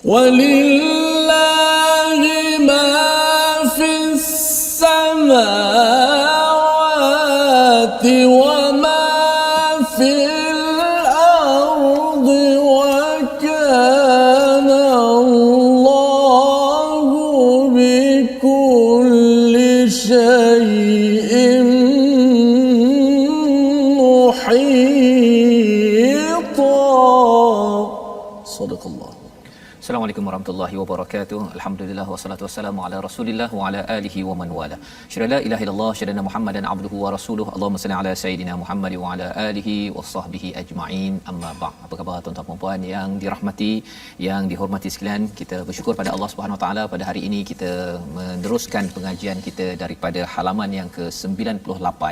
ولله ما في السماوات وما في الأرض وكان الله بكل شيء محيطا. صدق الله. Assalamualaikum warahmatullahi wabarakatuh. Alhamdulillah wassalatu wassalamu ala Rasulillah wa ala alihi wa man wala. Syada la ilaha illallah syada Muhammadan abduhu wa rasuluhu. Allahumma salli ala sayidina Muhammad wa ala alihi washabbihi ajma'in. Amma ba'd. Apa khabar tuan-tuan dan puan yang dirahmati, yang dihormati sekalian? Kita bersyukur pada Allah Subhanahu wa taala pada hari ini kita meneruskan pengajian kita daripada halaman yang ke-98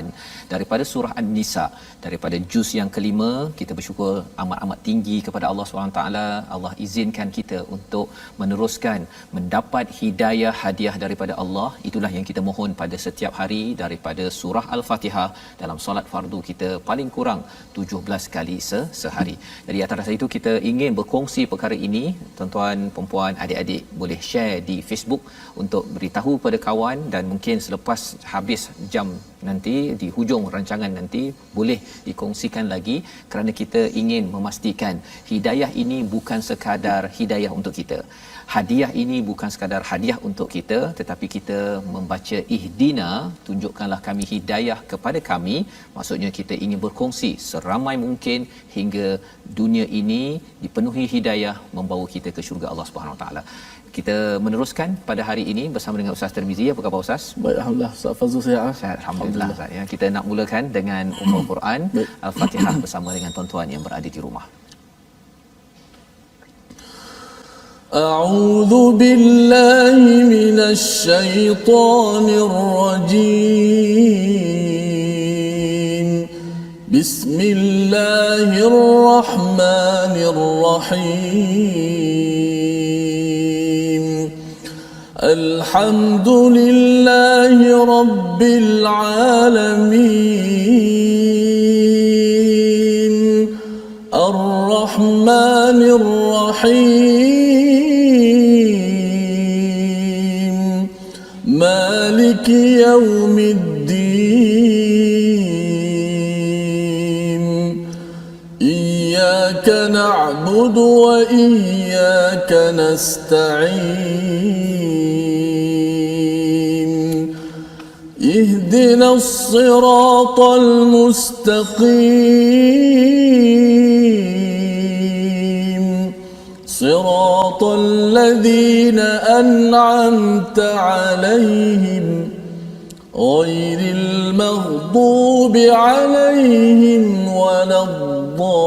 daripada surah An-Nisa, daripada juz yang kelima. Kita bersyukur amat-amat tinggi kepada Allah Subhanahu wa taala. Allah izinkan kita untuk meneruskan mendapat hidayah hadiah daripada Allah. Itulah yang kita mohon pada setiap hari daripada surah Al-Fatihah dalam solat fardu kita paling kurang 17 kali sehari. Jadi atas itu kita ingin berkongsi perkara ini. Tuan-tuan, perempuan, adik-adik boleh share di Facebook untuk beritahu pada kawan, dan mungkin selepas habis jam nanti di hujung rancangan nanti boleh dikongsikan lagi, kerana kita ingin memastikan hidayah ini bukan sekadar hidayah untuk kita. Hadiah ini bukan sekadar hadiah untuk kita, tetapi kita membaca ihdina, tunjukkanlah kami hidayah kepada kami. Maksudnya kita ingin berkongsi seramai mungkin hingga dunia ini dipenuhi hidayah membawa kita ke syurga Allah Subhanahu Wa Taala. Kita meneruskan pada hari ini bersama dengan Ustaz Tirmizi. Apa khabar Ustaz? Baik, alhamdulillah. Ustaz Fazul sihat? Alhamdulillah. Ya, kita nak mulakan dengan Ummul Quran Al-Fatihah bersama dengan tuan-tuan yang berada di rumah. أعوذ بالله من الشيطان الرجيم. بسم الله الرحمن الرحيم. الحمد لله رب العالمين. الرحمن الرحيم. مالك يوم الدين. إياك نعبد وإياك نستعين. اهدنا الصراط المستقيم. صراط الذين أنعمت عليهم غير المغضوب عليهم ولا الضالين.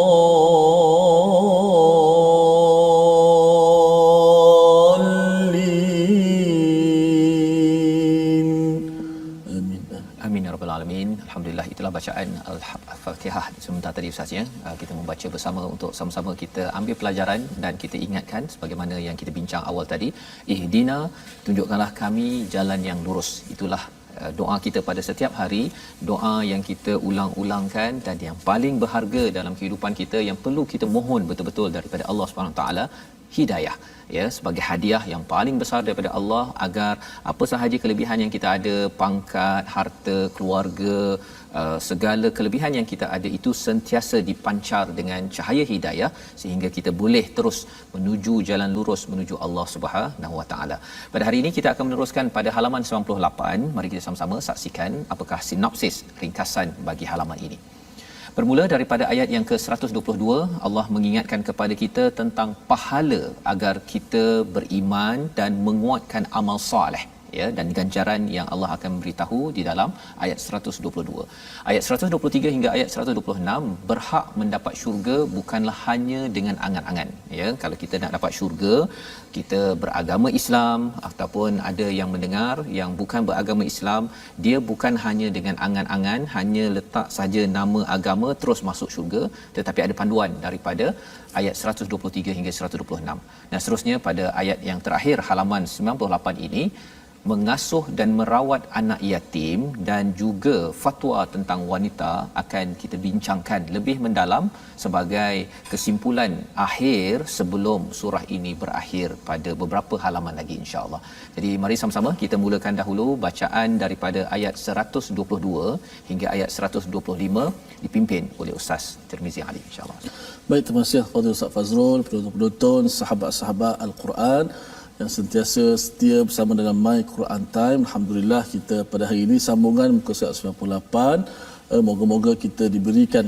آمين. Amin ya rabbal alamin. Alhamdulillah, itulah bacaan Al-Fatihah sebentar tadi Ustaz ya. Kita membaca bersama untuk sama-sama kita ambil pelajaran, dan kita ingatkan sebagaimana yang kita bincang awal tadi, ihdina, tunjukkanlah kami jalan yang lurus. Itulah doa kita pada setiap hari, doa yang kita ulang-ulangkan dan yang paling berharga dalam kehidupan kita, yang perlu kita mohon betul-betul daripada Allah Subhanahu Wa Taala, hidayah ya, sebagai hadiah yang paling besar daripada Allah, agar apa sahaja kelebihan yang kita ada, pangkat, harta, keluarga, segala kelebihan yang kita ada itu sentiasa dipancar dengan cahaya hidayah, sehingga kita boleh terus menuju jalan lurus menuju Allah Subhanahu Wa Taala. Pada hari ini kita akan meneruskan pada halaman 98. Mari kita sama-sama saksikan apakah sinopsis ringkasan bagi halaman ini. Bermula daripada ayat yang ke-122, Allah mengingatkan kepada kita tentang pahala agar kita beriman dan menguatkan amal soleh, ya, dan ganjaran yang Allah akan beritahu di dalam ayat 122. Ayat 123 hingga ayat 126, berhak mendapat syurga bukanlah hanya dengan angan-angan, ya. Kalau kita nak dapat syurga, kita beragama Islam ataupun ada yang mendengar yang bukan beragama Islam, dia bukan hanya dengan angan-angan, hanya letak saja nama agama terus masuk syurga, tetapi ada panduan daripada ayat 123 hingga 126. Dan seterusnya pada ayat yang terakhir halaman 98 ini, mengasuh dan merawat anak yatim dan juga fatwa tentang wanita akan kita bincangkan lebih mendalam sebagai kesimpulan akhir sebelum surah ini berakhir pada beberapa halaman lagi insya-Allah. Jadi mari sama-sama kita mulakan dahulu bacaan daripada ayat 122 hingga ayat 125 dipimpin oleh Ustaz Tirmizi Ali insya-Allah. Baik, terima kasih kepada Ustaz Fazrul, penonton-penonton, sahabat-sahabat Al-Quran yang sentiasa setia bersama dengan My Quran Time. Alhamdulillah, kita pada hari ini sambungan muka surat 98. Moga-moga kita diberikan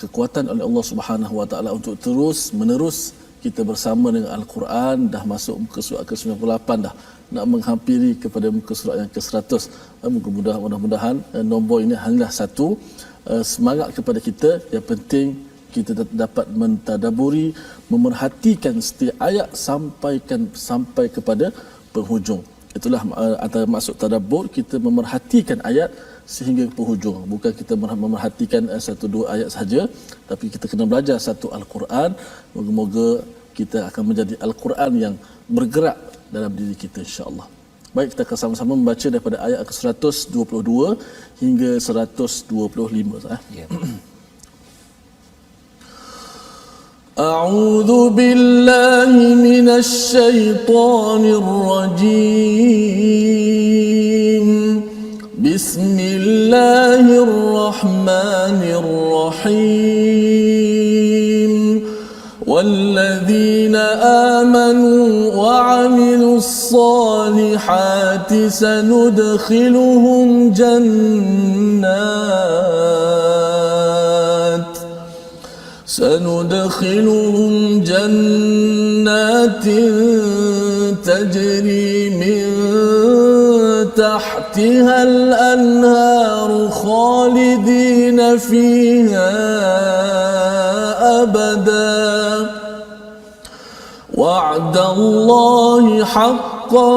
kekuatan oleh Allah Subhanahu Wa Taala untuk terus menerus kita bersama dengan Al-Quran. Dah masuk muka surat ke-98 dah, nak menghampiri kepada muka surat yang ke-100. Mudah-mudahan nombor ini hanyalah satu semangat kepada kita. Yang penting kita dapat mentadaburi, memerhatikan setiap ayat sampai kepada penghujung. Itulah antara maksud tadabbur, kita memerhatikan ayat sehingga ke penghujung. Bukan kita memerhatikan satu dua ayat sahaja, tapi kita kena belajar satu Al-Quran. Moga-moga kita akan menjadi Al-Quran yang bergerak dalam diri kita insya-Allah. Baik, kita akan sama-sama membaca daripada ayat ke-122 hingga 125. Ya. أعوذ بالله من الشيطان الرجيم. بسم الله الرحمن الرحيم. والذين آمنوا وعملوا الصالحات سندخلهم جنات تجري من تحتها الأنهار خالدين فيها أبدا وعد الله حقا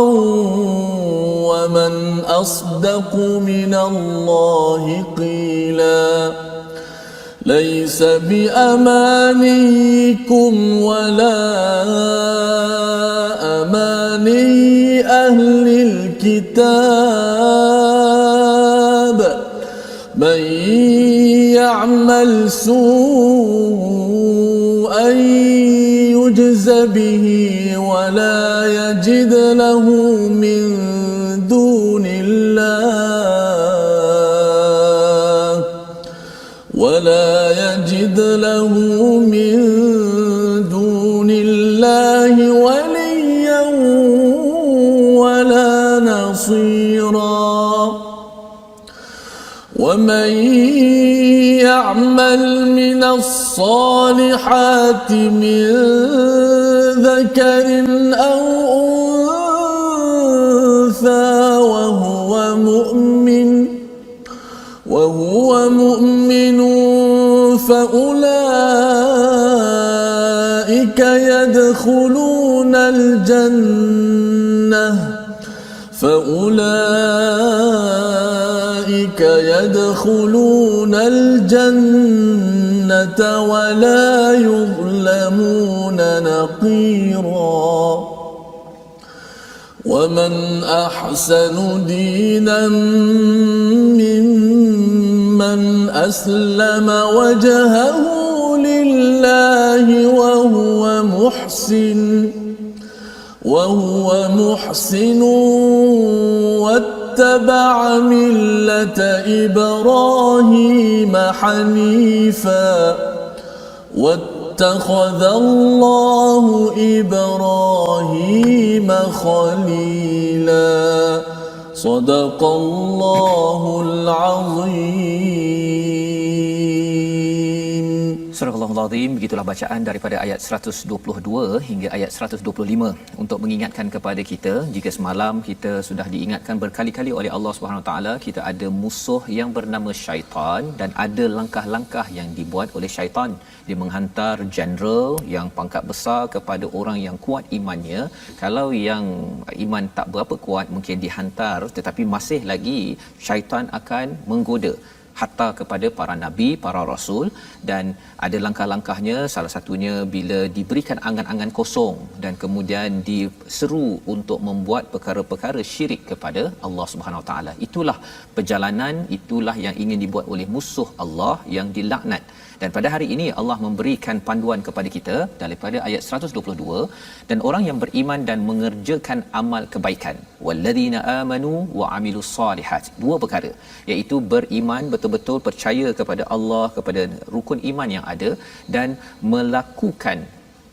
ومن أصدق من الله قيلا ليس بأمانيكم ولا أماني أهل الكتاب من يعمل سوءا يجز به ولا يجد له من دون الله وليا ولا نصيرا ومن يعمل من الصالحات من ذكر أو أنثى وهو مؤمن فأولئك يدخلون الجنة ولا يظلمون نقيرا ومن أحسن دينا ممن أسلم وجهه لله وهو محسن واتبع ملة إبراهيم حنيفا واتخذ الله إبراهيم خليلا صدق الله العظيم. Surah Al-Azim, begitulah bacaan daripada ayat 122 hingga ayat 125 untuk mengingatkan kepada kita, jika semalam kita sudah diingatkan berkali-kali oleh Allah Subhanahu Wa Taala, kita ada musuh yang bernama syaitan dan ada langkah-langkah yang dibuat oleh syaitan. Dia menghantar jeneral yang pangkat besar kepada orang yang kuat imannya. Kalau yang iman tak berapa kuat mungkin dihantar, tetapi masih lagi syaitan akan menggoda. hatta kepada para nabi, para rasul, dan ada langkah-langkahnya. Salah satunya bila diberikan angan-angan kosong dan kemudian diseru untuk membuat perkara-perkara syirik kepada Allah Subhanahu Wa Taala. Itulah perjalanan, itulah yang ingin dibuat oleh musuh Allah yang dilaknat. Dan pada hari ini Allah memberikan panduan kepada kita daripada ayat 122, dan orang yang beriman dan mengerjakan amal kebaikan, walladzina amanu wa amilus solihat. Dua perkara, iaitu beriman, betul-betul percaya kepada Allah, kepada rukun iman yang ada, dan melakukan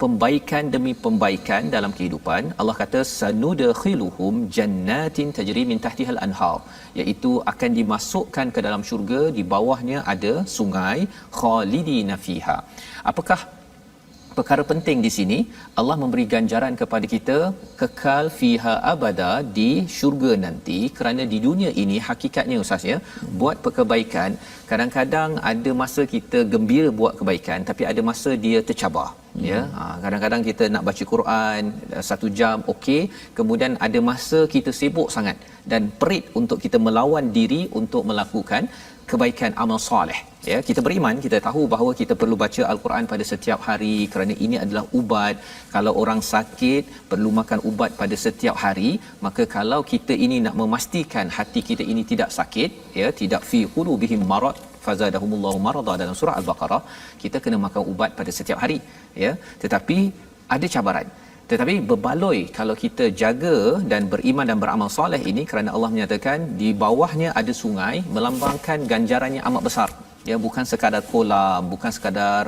pembaikan demi pembaikan dalam kehidupan. Allah kata sanudkhiluhum jannatin tajri min tahtihal anhar, iaitu akan dimasukkan ke dalam syurga, di bawahnya ada sungai, khalidina fiha. Apakah perkara penting di sini? Allah memberi ganjaran kepada kita kekal fiha abada, di syurga nanti. Kerana di dunia ini hakikatnya ustaz ya, buat kebaikan kadang-kadang ada masa kita gembira buat kebaikan, tapi ada masa dia tercabar. Ya, kadang-kadang kita nak baca Quran 1 jam okey, kemudian ada masa kita sibuk sangat dan perit untuk kita melawan diri untuk melakukan kebaikan, amal soleh. Ya, kita beriman, kita tahu bahawa kita perlu baca Al-Quran pada setiap hari kerana ini adalah ubat. Kalau orang sakit perlu makan ubat pada setiap hari, maka kalau kita ini nak memastikan hati kita ini tidak sakit, ya, tidak fi qulubihim marad fazadahumullahu marada dalam surah Al-Baqarah, kita kena makan ubat pada setiap hari, ya. Tetapi ada cabaran. Tetapi berbaloi kalau kita jaga dan beriman dan beramal soleh ini, kerana Allah menyatakan di bawahnya ada sungai, melambangkan ganjarannya amat besar. Ya, bukan sekadar kolam, bukan sekadar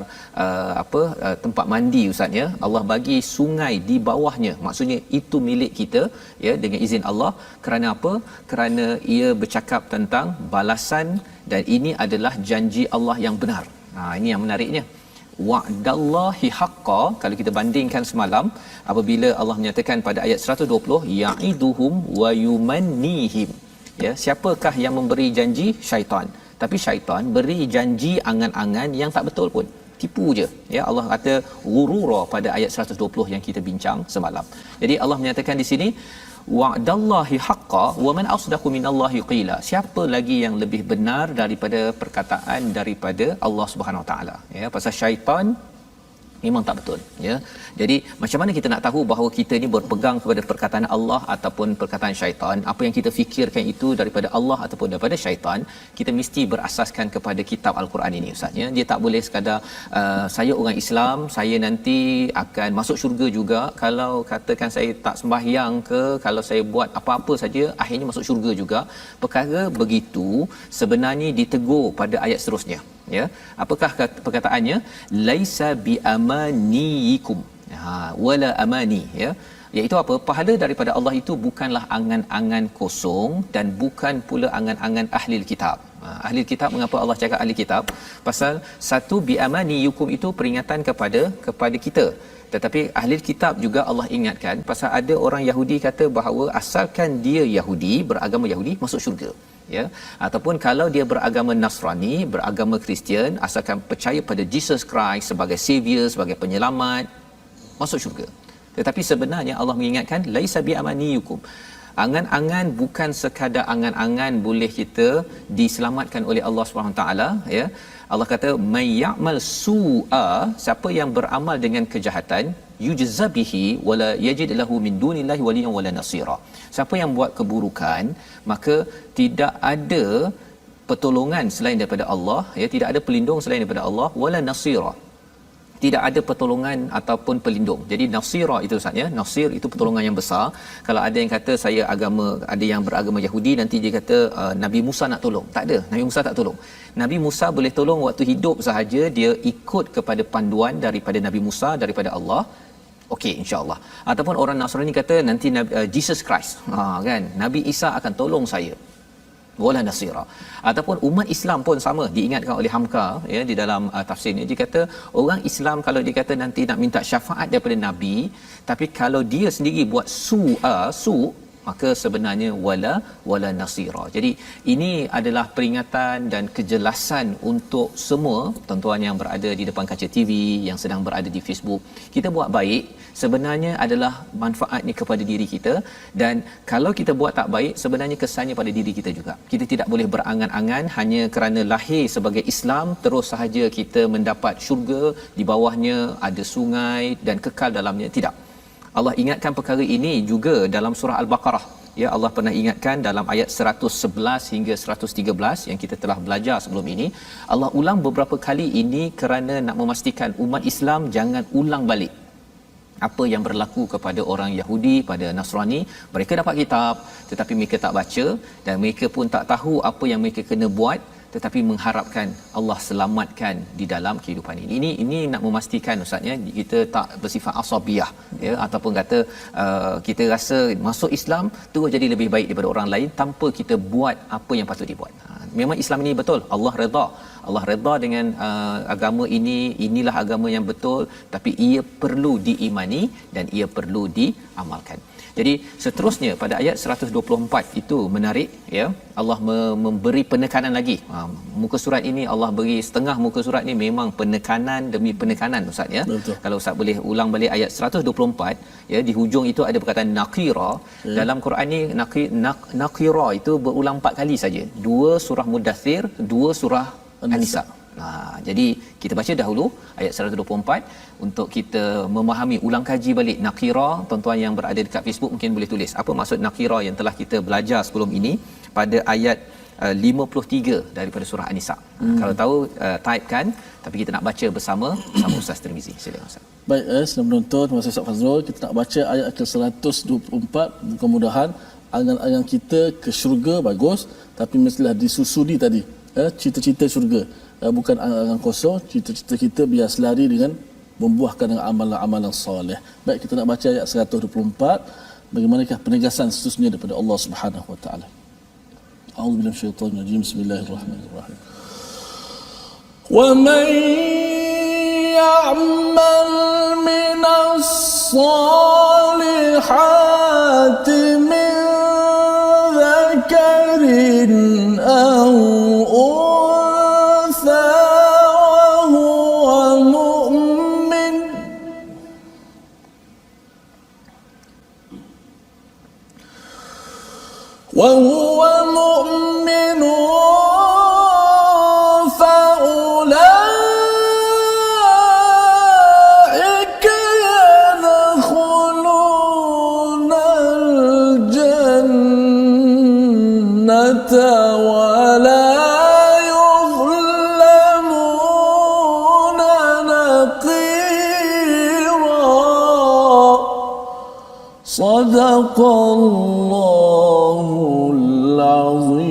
tempat mandi ustaz ya. Allah bagi sungai di bawahnya. Maksudnya itu milik kita, ya, dengan izin Allah. Kerana apa? Kerana ia bercakap tentang balasan, dan ini adalah janji Allah yang benar. Ini yang menariknya. Wa'dallahi haqqa, kalau kita bandingkan semalam apabila Allah menyatakan pada ayat 120 ya'iduhum wa yumannihim, ya, siapakah yang memberi janji? Syaitan. Tapi syaitan beri janji angan-angan yang tak betul pun, tipu je, ya. Allah kata ghurura pada ayat 120 yang kita bincang semalam. Jadi Allah menyatakan di sini wa'dallahi haqqa wa man asdaqu minallahi qila. Siapa lagi yang lebih benar daripada perkataan daripada Allah Subhanahu Wa Taala, ya. Pasal syaitan memang tak betul, ya. Jadi macam mana kita nak tahu bahawa kita ni berpegang kepada perkataan Allah ataupun perkataan syaitan? Apa yang kita fikirkan itu daripada Allah ataupun daripada syaitan? Kita mesti berasaskan kepada kitab Al-Quran ini ustaz, ya. Dia tak boleh sekadar saya orang Islam, saya nanti akan masuk syurga juga kalau katakan saya tak sembahyang ke, kalau saya buat apa-apa saja akhirnya masuk syurga juga. Perkara begitu sebenarnya ditegur pada ayat seterusnya, ya. Apakah perkataannya? Laisa bi amaniikum, wala amani, ya. Iaitu apa? Pahala daripada Allah itu bukanlah angan-angan kosong dan bukan pula angan-angan ahli kitab. Ahli kitab, mengapa Allah cakap ahli kitab? Pasal satu bi amaniikum itu peringatan kepada kita. Tetapi ahli kitab juga Allah ingatkan, pasal ada orang Yahudi kata bahawa asalkan dia Yahudi, beragama Yahudi, masuk syurga, ya. Ataupun kalau dia beragama Nasrani, beragama Kristian, asalkan percaya pada Jesus Christ sebagai savior, sebagai penyelamat, masuk syurga. Tetapi sebenarnya Allah mengingatkan laisa bi amaniyukum. Angan-angan bukan sekadar angan-angan boleh kita diselamatkan oleh Allah Subhanahu taala, ya. Allah kata may ya'mal su'a, siapa yang beramal dengan kejahatan, yujza bihi wala yajid lahu min dunillahi waliyyan wala nasira. Siapa yang buat keburukan, maka tidak ada pertolongan selain daripada Allah, ya, tidak ada pelindung selain daripada Allah, wala nasira, tidak ada pertolongan ataupun pelindung. Jadi nasira itu ustaz, ya, nasir itu pertolongan yang besar. Kalau ada yang kata saya agama, ada yang beragama Yahudi, nanti dia kata Nabi Musa nak tolong. Tak ada, Nabi Musa tak tolong. Nabi Musa boleh tolong waktu hidup sahaja, dia ikut kepada panduan daripada Nabi Musa, daripada Allah. Okey, insya-Allah. Ataupun orang Nasrani kata nanti Jesus Christ, kan, Nabi Isa akan tolong saya, wala nasira. Ataupun umat Islam pun sama, diingatkan oleh Hamka, ya, di dalam tafsirnya. Dia kata orang Islam kalau dia kata nanti nak minta syafaat daripada Nabi, tapi kalau dia sendiri buat su, maka sebenarnya wala nasira. Jadi ini adalah peringatan dan kejelasan untuk semua tuan-tuan yang berada di depan kaca TV, yang sedang berada di Facebook. Kita buat baik sebenarnya adalah manfaatnya kepada diri kita, dan kalau kita buat tak baik sebenarnya kesannya pada diri kita juga. Kita tidak boleh berangan-angan hanya kerana lahir sebagai Islam terus sahaja kita mendapat syurga, di bawahnya ada sungai dan kekal dalamnya. Tidak. Allah ingatkan perkara ini juga dalam surah Al-Baqarah. Ya, Allah pernah ingatkan dalam ayat 111 hingga 113 yang kita telah belajar sebelum ini. Allah ulang beberapa kali ini kerana nak memastikan umat Islam jangan ulang balik apa yang berlaku kepada orang Yahudi, pada Nasrani. Mereka dapat kitab tetapi mereka tak baca, dan mereka pun tak tahu apa yang mereka kena buat, tetapi mengharapkan Allah selamatkan di dalam kehidupan ini. Ini nak memastikan ustaz ya, kita tak bersifat asabiah ya, ataupun kata kita rasa masuk Islam terus jadi lebih baik daripada orang lain tanpa kita buat apa yang patut dibuat. Memang Islam ini betul, Allah redha. Allah redha dengan agama ini, inilah agama yang betul, tapi ia perlu diimani dan ia perlu diamalkan. Jadi seterusnya pada ayat 124 itu menarik ya. Allah memberi penekanan lagi. Muka surat ini Allah beri setengah muka surat ni memang penekanan demi penekanan ustaz ya. Betul. Kalau ustaz boleh ulang balik ayat 124 ya, di hujung itu ada perkataan naqira. Dalam Quran ni naqira itu berulang 4 kali saja. 2 surah Mudaththir, 2 surah An-Nisa. Jadi kita baca dahulu ayat 124 untuk kita memahami, ulang kaji balik naqira. Tuan-tuan yang berada dekat Facebook mungkin boleh tulis apa maksud naqira yang telah kita belajar sebelum ini pada ayat 53 daripada surah An-Nisa. Kalau tahu typekan, tapi kita nak baca bersama Ustaz Tirmizi. Silakan Ustaz. Baik, sebelum menonton, terima kasih Ustaz Fazrul. Kita nak baca ayat ke-124. Mudah-mudahan angan-angan kita ke syurga bagus, tapi mestilah disusudi tadi cita-cita syurga. Bukan angan-angan kosong. Cita-cita kita biar selari dengan membuahkan dengan amalan-amalan soleh. Baik, kita nak baca ayat 124. Bagaimanakah penegasan seterusnya daripada Allah Subhanahu Wa Taala. A'udzubillahi minasyaitonir rajim. Bismillahirrahmanirrahim. Wa man ya'mal minas salihati min dhakarin aw وهو مؤمن فأولئك يدخلون الجنة ولا يظلمون نقيرا. صدق الله العظيم.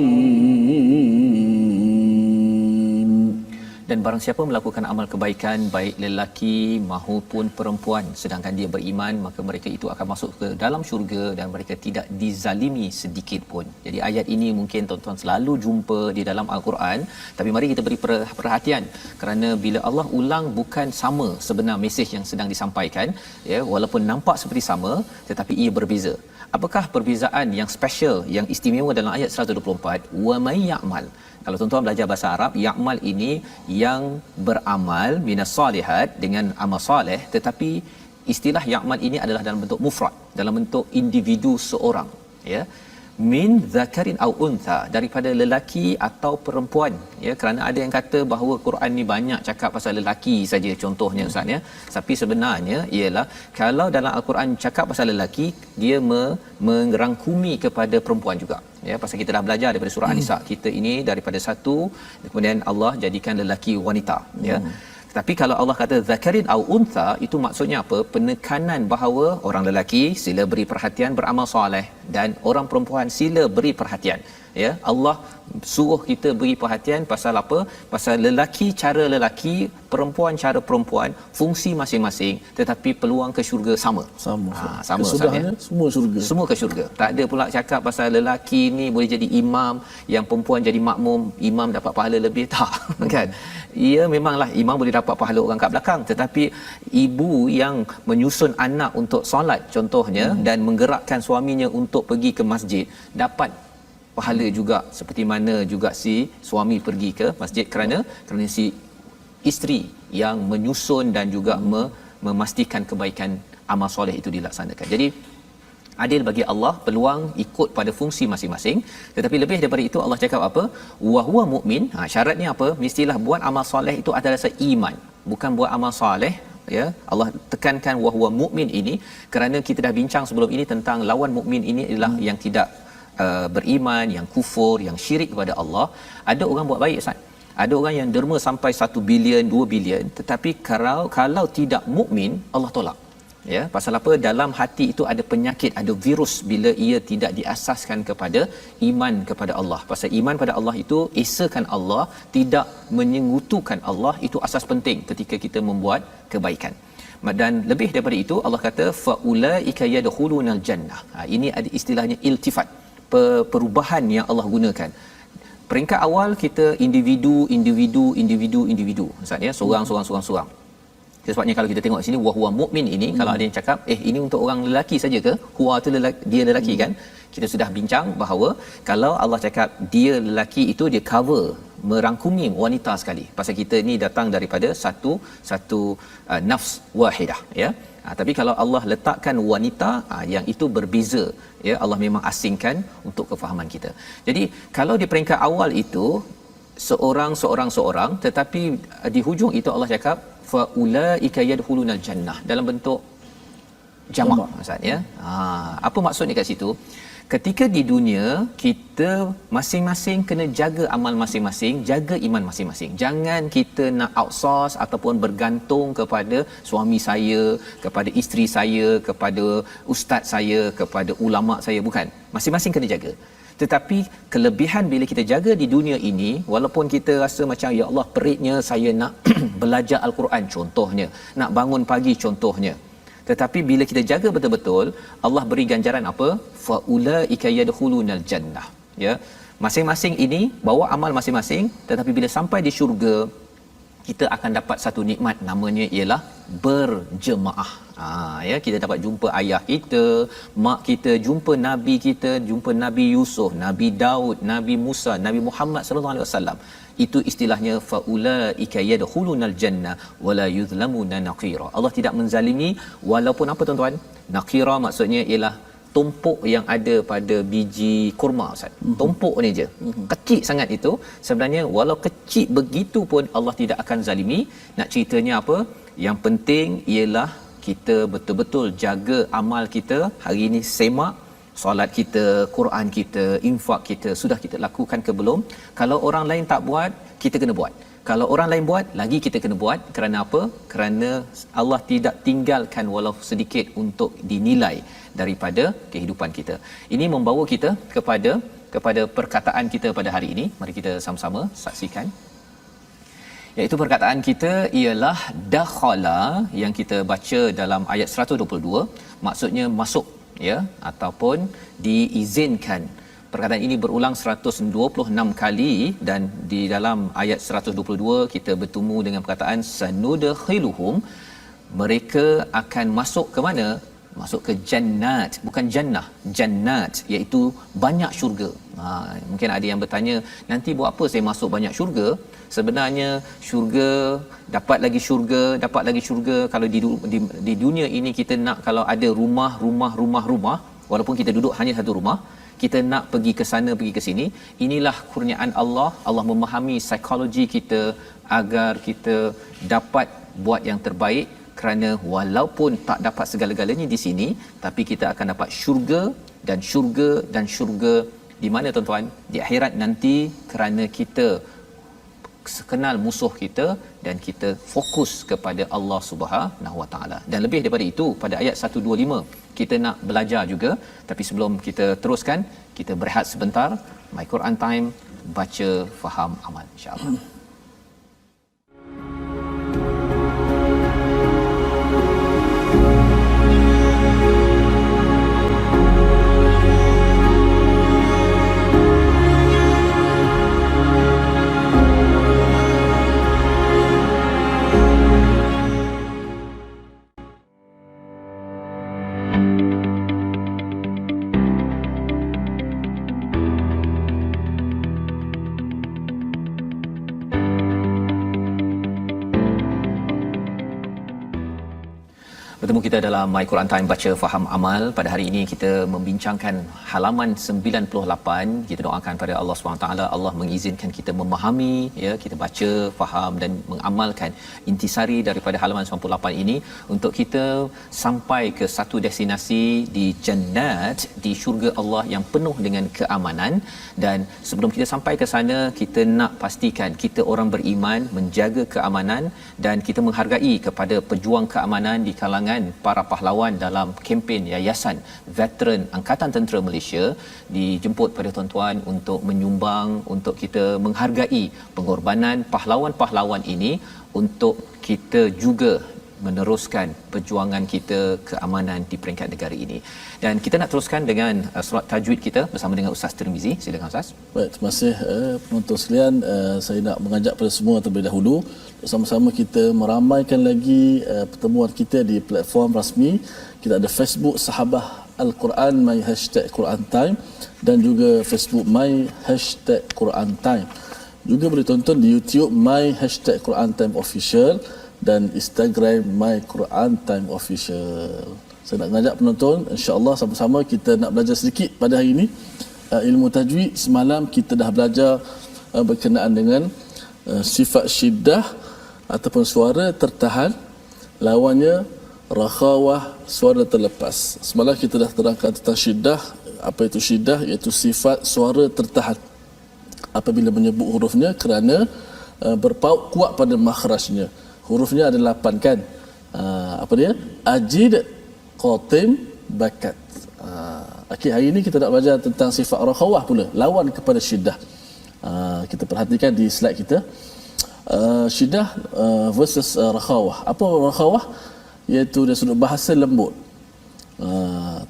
Dan barang siapa melakukan amal kebaikan, baik lelaki maupun perempuan, sedangkan dia beriman, maka mereka itu akan masuk ke dalam syurga dan mereka tidak dizalimi sedikit pun. Jadi ayat ini mungkin tuan-tuan selalu jumpa di dalam Al-Quran, tapi mari kita beri perhatian, kerana bila Allah ulang bukan sama sebenar mesej yang sedang disampaikan ya, walaupun nampak seperti sama tetapi ia berbeza. Apakah perbezaan yang special, yang istimewa dalam ayat 124? Wa may ya'mal. Kalau tuan-tuan belajar bahasa Arab, ya'mal ini yang beramal minas salihat dengan amal soleh, tetapi istilah ya'mal ini adalah dalam bentuk mufrad, dalam bentuk individu seorang ya. Min zakarin au untha, daripada lelaki atau perempuan ya, kerana ada yang kata bahawa Quran ni banyak cakap pasal lelaki saja contohnya ustaz ya, tapi sebenarnya ialah kalau dalam Al-Quran cakap pasal lelaki, dia merangkumi kepada perempuan juga ya. Pasal kita dah belajar daripada surah An-Nisa, kita ini daripada satu, kemudian Allah jadikan lelaki wanita ya. Tapi kalau Allah kata zakarin au untha, itu maksudnya apa? Penekanan bahawa orang lelaki sila beri perhatian beramal soleh dan orang perempuan sila beri perhatian ya. Allah suruh kita beri perhatian pasal apa? Pasal lelaki cara lelaki, perempuan cara perempuan, fungsi masing-masing, tetapi peluang ke syurga sama. Sama. Sama Kesudahannya semua syurga. Semua ke syurga. Tak ada pula cakap pasal lelaki ni boleh jadi imam, yang perempuan jadi makmum, imam dapat pahala lebih, tak. Kan? Ia memanglah imam boleh dapat pahala orang kat belakang, tetapi ibu yang menyusun anak untuk solat contohnya dan menggerakkan suaminya untuk pergi ke masjid dapat pahala juga seperti mana juga si suami pergi ke masjid kerana si isteri yang menyusun dan juga memastikan kebaikan amal soleh itu dilaksanakan. Jadi adil bagi Allah, peluang ikut pada fungsi masing-masing. Tetapi lebih daripada itu Allah cakap apa? Wa huwa mukmin. Syaratnya apa? Mestilah buat amal soleh itu adalah iman, bukan buat amal soleh, ya. Allah tekankan wa huwa mukmin ini kerana kita dah bincang sebelum ini tentang lawan mukmin ini adalah yang tidak beriman, yang kufur, yang syirik kepada Allah. Ada orang buat baik, Ustaz. Ada orang yang derma sampai 1 bilion, 2 bilion, tetapi kalau tidak mukmin, Allah tolak. Ya, pasal apa? Dalam hati itu ada penyakit, ada virus bila ia tidak diasaskan kepada iman kepada Allah. Pasal iman pada Allah itu esakan Allah, tidak menyekutukan Allah, itu asas penting ketika kita membuat kebaikan. Dan lebih daripada itu Allah kata faulaika yadkhulunal jannah. Ini ada istilahnya iltifat, perubahan yang Allah gunakan. Peringkat awal kita individu Ustaz, ya, seorang. Sebabnya kalau kita tengok sini wahwa mukmin ini, kalau ada yang cakap ini untuk orang lelaki saja ke? Huwa tu dia lelaki kan? Kita sudah bincang bahawa kalau Allah cakap dia lelaki itu dia cover, merangkumi wanita sekali. Pasal kita ni datang daripada satu nafs wahidah, ya. Tapi kalau Allah letakkan wanita, yang itu berbeza, ya. Allah memang asingkan untuk kefahaman kita. Jadi kalau di peringkat awal itu seorang, tetapi di hujung itu Allah cakap faulaika yadkhulunal jannah dalam bentuk jamak, Ustaz, ya. Apa maksudnya kat situ? Ketika di dunia kita masing-masing kena jaga amal masing-masing, jaga iman masing-masing. Jangan kita nak outsource ataupun bergantung kepada suami saya, kepada isteri saya, kepada ustaz saya, kepada ulama saya, bukan. Masing-masing kena jaga. Tetapi kelebihan bila kita jaga di dunia ini, walaupun kita rasa macam ya Allah peritnya saya nak belajar Al-Quran contohnya, nak bangun pagi contohnya, tetapi bila kita jaga betul-betul, Allah beri ganjaran apa? Faulaika yadkhulunal jannah, ya. Masing-masing ini bawa amal masing-masing, tetapi bila sampai di syurga kita akan dapat satu nikmat, namanya ialah berjemaah. Ya, kita dapat jumpa ayah kita, mak kita, jumpa nabi kita, jumpa Nabi Yusuf, Nabi Daud, Nabi Musa, Nabi Muhammad sallallahu alaihi wasallam. Itu istilahnya faulaika yadkhulunal jannah wala yuzlamuna naqira. Allah tidak menzalimi walaupun apa tuan-tuan? Naqira maksudnya ialah tumpuk yang ada pada biji kurma, Ustaz. Tumpuk ni je. Kecil sangat itu. Sebenarnya walau kecil begitu pun Allah tidak akan zalimi. Nak ceritanya apa? Yang penting ialah kita betul-betul jaga amal kita. Hari ini semak solat kita, Quran kita, infak kita, sudah kita lakukan ke belum? Kalau orang lain tak buat, kita kena buat. Kalau orang lain buat, lagi kita kena buat. Kerana apa? Kerana Allah tidak tinggalkan walau sedikit untuk dinilai daripada kehidupan kita. Ini membawa kita kepada perkataan kita pada hari ini. Mari kita sama-sama saksikan. Iaitu perkataan kita ialah dakhala, yang kita baca dalam ayat 122, maksudnya masuk, ya, ataupun diizinkan. Perkataan ini berulang 126 kali, dan di dalam ayat 122 kita bertemu dengan perkataan sanudkhiluhum, mereka akan masuk ke mana? Masuk ke jannat, bukan jannah, jannat, iaitu banyak syurga. Mungkin ada yang bertanya, nanti buat apa saya masuk banyak syurga? Sebenarnya syurga, dapat lagi syurga. Kalau di dunia ini kita nak, kalau ada rumah, walaupun kita duduk hanya satu rumah, kita nak pergi ke sana, pergi ke sini. Inilah kurniaan Allah. Allah memahami psikologi kita agar kita dapat buat yang terbaik, kerana walaupun tak dapat segala-galanya di sini, tapi kita akan dapat syurga dan syurga di mana tuan-tuan? Di akhirat nanti, kerana kita kenal musuh kita dan kita fokus kepada Allah Subhanahu Wa Taala. Dan lebih daripada itu, pada ayat 125 kita nak belajar juga, tapi sebelum kita teruskan, kita berehat sebentar. My Quran Time baca, faham, amal, insya-Allah. Bertemu kita dalam My Quran Time baca faham amal. Pada hari ini kita membincangkan halaman 98. Kita doakan pada Allah SWT, Allah mengizinkan kita memahami, ya, kita baca, faham dan mengamalkan intisari daripada halaman 98 ini untuk kita sampai ke satu destinasi di jannat, di syurga Allah yang penuh dengan keamanan. Dan sebelum kita sampai ke sana, kita nak pastikan kita orang beriman menjaga keamanan dan kita menghargai kepada pejuang keamanan di kalangan para pahlawan dalam kempen Yayasan Veteran Angkatan Tentera Malaysia. Dijemput pada tuan-tuan untuk menyumbang, untuk kita menghargai pengorbanan pahlawan-pahlawan ini untuk kita juga meneruskan perjuangan kita keamanan di peringkat negara ini. Dan kita nak teruskan dengan surat tajwid kita bersama dengan Ustaz Tirmizi. Silakan Ustaz. Baik, terima kasih penonton sekalian. Saya nak mengajak pada semua terlebih dahulu sama-sama kita meramaikan lagi pertemuan kita di platform rasmi. Kita ada Facebook Sahabah Al-Quran My #Quran Time dan juga Facebook My #Quran Time. Juga boleh tonton di YouTube My #Quran Time Official dan Instagram My Quran Time Official. Saya nak mengajak penonton, insya-Allah sama-sama kita nak belajar sedikit pada hari ini ilmu tajwid. Semalam kita dah belajar berkenaan dengan sifat syiddah ataupun suara tertahan, lawannya rakhawah, suara terlepas. Semalam kita dah terangkan tentang syiddah. Apa itu syiddah? Iaitu sifat suara tertahan apabila menyebut hurufnya kerana berpaut kuat pada makhrajnya. Hurufnya ada 8 kan? Apa dia? Ajid, qatim, bakat. Okey, hari ini kita nak belajar tentang sifat rakhawah pula, lawan kepada syiddah. Kita perhatikan di slide kita. Syiddah versus rakhawah. Apa rakhawah? Iaitu dari sudut bahasa lembut.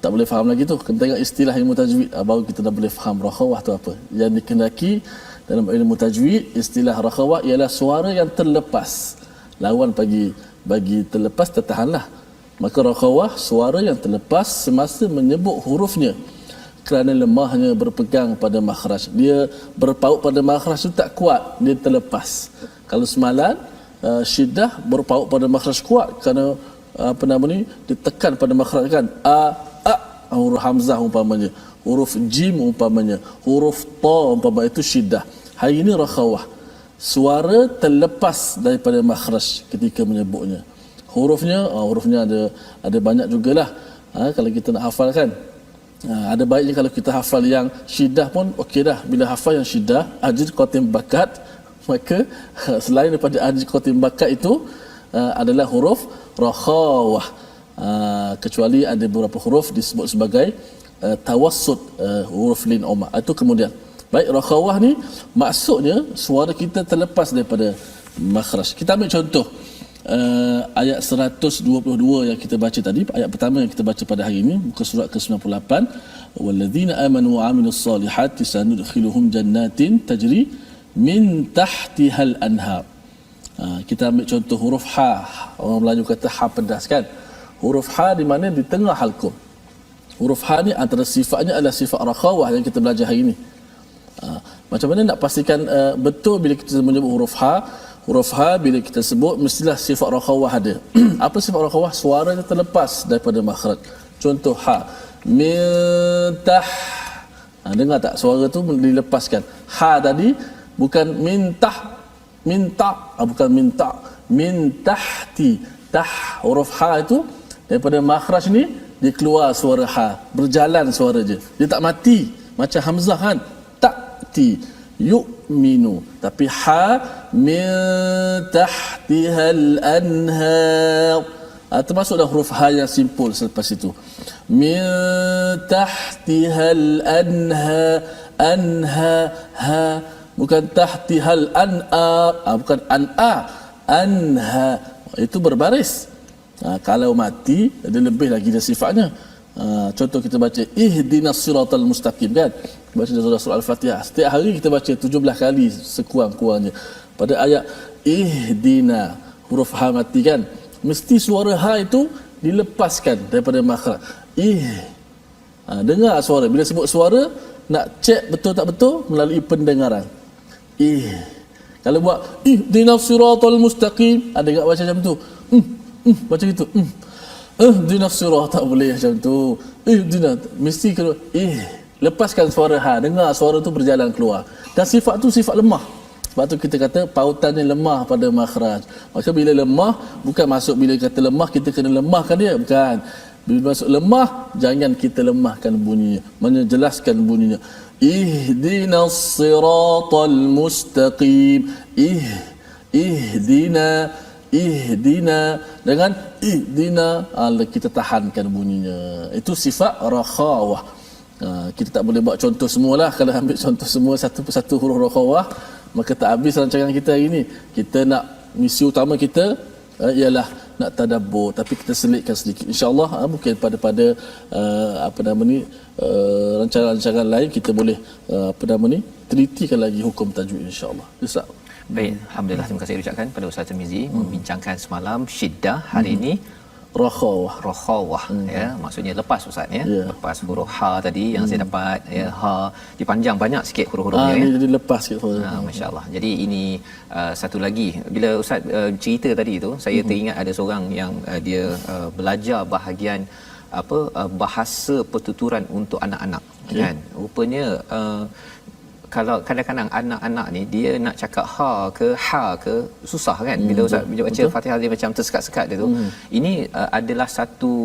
Tak boleh faham lagi tu. Kena tengok istilah ilmu tajwid baru kita dah boleh faham rakhawah tu apa. Yang dikendaki dalam ilmu tajwid, istilah rakhawah ialah suara yang terlepas. Lawan bagi terlepas tertahanlah. Maka rakhawah suara yang terlepas semasa menyebut hurufnya kerana lemahnya berpegang pada makhraj. Dia berpaut pada makhraj tu tak kuat, dia terlepas. Kalau semalam syiddah berpaut pada makhraj kuat kerana ditekan pada makhraj kan. Huruf hamzah umpamanya, huruf jim umpamanya, huruf ta umpamanya, itu syiddah. Hari ini rakhawah, suara terlepas daripada makhraj ketika menyebutnya. Hurufnya ada banyak jugalah. Kalau kita nak hafalkan, ada baiknya kalau kita hafal yang syiddah pun okey dah. Bila hafal yang syiddah, ajid, qatim, bakat, maka selain daripada ajid, qatim, bakat itu adalah huruf rakhawah. Kecuali ada beberapa huruf disebut sebagai tawassut, huruf lin umma. Itu kemudian. Baik, rakhawah ni maksudnya suara kita terlepas daripada makhraj. Kita ambil contoh ayat 122 yang kita baca tadi, ayat pertama yang kita baca pada hari ini, muka surat ke-98. Walladzina amanu wa amilus solihati sanudkhiluhum jannatin tajri min tahtihal anhar. Kita ambil contoh huruf ha. Orang Melayu kata ha pedas kan. Huruf ha di mana di tengah halqum. Huruf ha ni antara sifatnya adalah sifat rakhawah yang kita belajar hari ini. Macam mana nak pastikan betul bila kita menyebut huruf ha? Huruf ha bila kita sebut mestilah sifat rakhawah ada. Apa sifat rakhawah? Suara yang terlepas daripada makhraj. Contoh ha, mintah. Dengar tak suara tu dilepaskan. Ha tadi bukan mintah, bukan minta, mintahti. Tah, huruf ha itu daripada makhraj ni dia keluar suara ha, berjalan suara je. Dia tak mati macam hamzah kan. Ta'ti yu'minu, tapi ha min tahtihal anhar. Termasuk dah huruf ha yang simpul selepas itu. Min tahtihal anha, anha, ha, bukan tahtihal an'ar, bukan an'a, anha, itu berbaris. Kalau mati dia lebih lagi dari sifatnya. Contoh kita baca ihdinas siratal mustaqim kan, baca dalam surah al-Fatihah setiap hari kita baca 17 kali sekurang-kurangnya. Pada ayat ihdina, huruf ha mati kan, mesti suara ha itu dilepaskan daripada makhraj. Dengar suara, bila sebut suara nak cek betul tak betul melalui pendengaran. Kalau buat ihdinas siratal mustaqim, ada enggak baca macam tu? Baca gitu. Ihdinas siratal, tak boleh macam tu. Ihdina mesti kalau lepaskan suara ha, dengar suara tu berjalan keluar. Dan sifat tu sifat lemah. Sebab tu kita kata pautannya lemah pada makhraj. Maka bila lemah, bukan masuk bila kata lemah kita kena lemahkan dia, bukan. Bila masuk lemah, jangan kita lemahkan bunyinya, menjelaskan bunyinya. Ihdinas siratal mustaqim. Ihdina dengan ihdina, kita tahankan bunyinya. Itu sifat rakhawah. Kita tak boleh buat contoh semualah. Kalau ambil contoh semua satu persatu huruf rakhawah, maka tak habis rancangan kita hari ni. Kita nak, misi utama kita ialah nak tadabbur, tapi kita selitkan sedikit insya-Allah. Mungkin pada rancangan-rancangan lain kita boleh telitikan lagi hukum tajwid insya-Allah. Ustaz. Baik, alhamdulillah, terima kasih ucapkan pada Ustaz Tirmizi membincangkan semalam syiddah, hari ini rakhawah. Ya, maksudnya lepas Ustaz ya. Lepas huruf ha tadi yang saya dapat ya, ha dipanjang banyak sikit huruf-hurufnya ya. Jadi lepas sikit. Masya-Allah. Jadi ini satu lagi, bila Ustaz cerita tadi tu, saya teringat ada seorang yang dia belajar bahagian bahasa pertuturan untuk anak-anak kan. Rupanya kalau kadang-kadang anak-anak ni dia nak cakap ha ke ha ke susah kan, bila Ustaz baca Fatihah dia macam tersekat-sekat dia tu. Ini adalah satu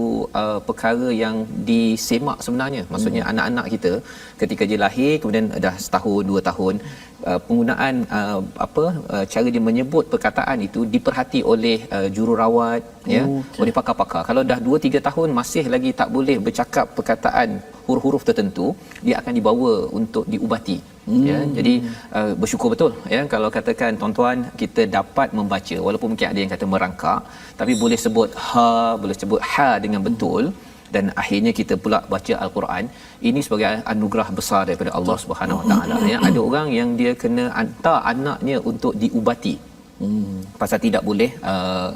perkara yang disemak sebenarnya. Maksudnya anak-anak kita ketika dia lahir kemudian dah setahun 2 tahun, penggunaan cara dia menyebut perkataan itu diperhati oleh jururawat ya, oleh pakar-pakar. Kalau dah 2-3 tahun masih lagi tak boleh bercakap perkataan huruf-huruf tertentu, dia akan dibawa untuk diubati. Ya, jadi bersyukur betul ya kalau katakan tuan-tuan kita dapat membaca, walaupun mungkin ada yang kata merangkak, tapi boleh sebut ha, boleh sebut ha dengan betul, dan akhirnya kita pula baca al-Quran. Ini sebagai anugerah besar daripada Allah Subhanahu Wa Taala ya. Ada orang yang dia kena hantar anaknya untuk diubati. Pasal tidak boleh,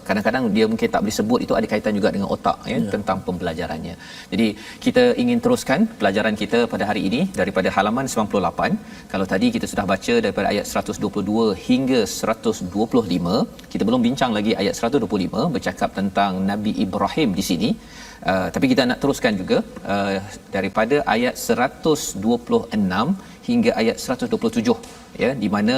kadang-kadang dia mungkin tak boleh sebut, itu ada kaitan juga dengan otak ya, tentang pembelajarannya. Jadi kita ingin teruskan pelajaran kita pada hari ini daripada halaman 98. Kalau tadi kita sudah baca daripada ayat 122 hingga 125, kita belum bincang lagi ayat 125 bercakap tentang Nabi Ibrahim di sini. Tapi kita nak teruskan juga daripada ayat 126 hingga ayat 127 ya, di mana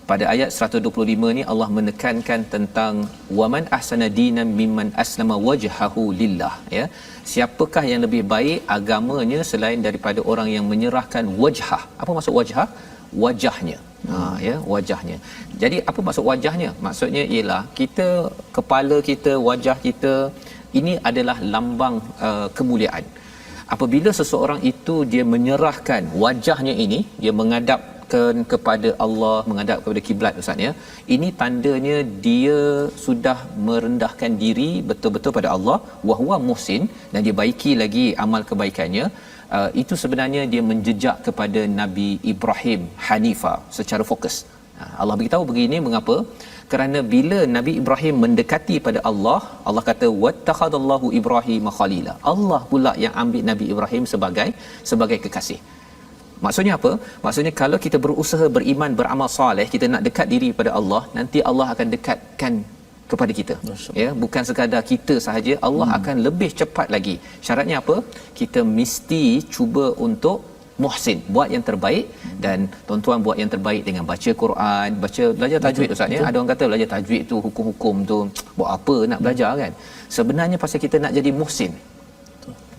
pada ayat 125 ni Allah menekankan tentang waman ahsana dinan mimman aslama wajhahu lillah ya. Siapakah yang lebih baik agamanya selain daripada orang yang menyerahkan wajhah. Apa maksud wajhah? Wajahnya. Ya, wajahnya. Jadi apa maksud wajahnya? Maksudnya ialah kita, kepala kita, wajah kita ini adalah lambang kemuliaan. Apabila seseorang itu dia menyerahkan wajahnya ini, dia menghadapkan kepada Allah, menghadap kepada kiblat Ustaz ya, ini tandanya dia sudah merendahkan diri betul-betul pada Allah, wa huwa muhsin, dan dia baiki lagi amal kebaikannya. Itu sebenarnya dia menjejak kepada Nabi Ibrahim Hanifa secara fokus. Allah beritahu begini, mengapa? Kerana bila Nabi Ibrahim mendekati pada Allah, Allah kata wattakhadallahu Ibrahim khalila. Allah pula yang ambil Nabi Ibrahim sebagai kekasih. Maksudnya apa? Maksudnya kalau kita berusaha beriman, beramal soleh, kita nak dekat diri pada Allah, nanti Allah akan dekatkan kepada kita. Ya, bukan sekadar kita sahaja, Allah akan lebih cepat lagi. Syaratnya apa? Kita mesti cuba untuk muhsin, buat yang terbaik. Dan tuan-tuan buat yang terbaik dengan baca Quran, belajar tajwid Ustaz ya. Ada orang kata belajar tajwid tu hukum-hukum tu buat apa nak belajar kan? Sebenarnya pasal kita nak jadi muhsin,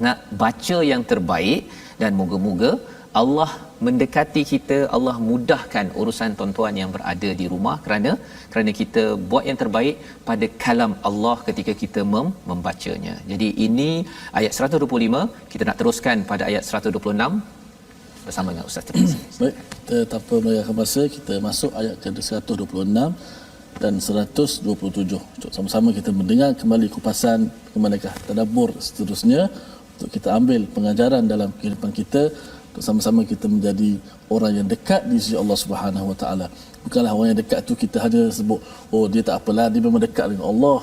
nak baca yang terbaik, dan moga-moga Allah mendekati kita, Allah mudahkan urusan tuan-tuan yang berada di rumah, kerana kita buat yang terbaik pada kalam Allah ketika kita membacanya. Jadi ini ayat 125, kita nak teruskan pada ayat 126. bersama dengan Ustaz Tirmizi. Baik, kita tanpa melengahkan masa, kita masuk ayat ke-126 dan 127. Untuk sama-sama kita mendengar kembali kupasan kemanakah tadabbur seterusnya untuk kita ambil pengajaran dalam kehidupan kita, untuk sama-sama kita menjadi orang yang dekat di sisi Allah Subhanahu Wa Taala. Bukanlah orang yang dekat tu kita hanya sebut, oh dia tak apalah, dia memang dekat dengan Allah.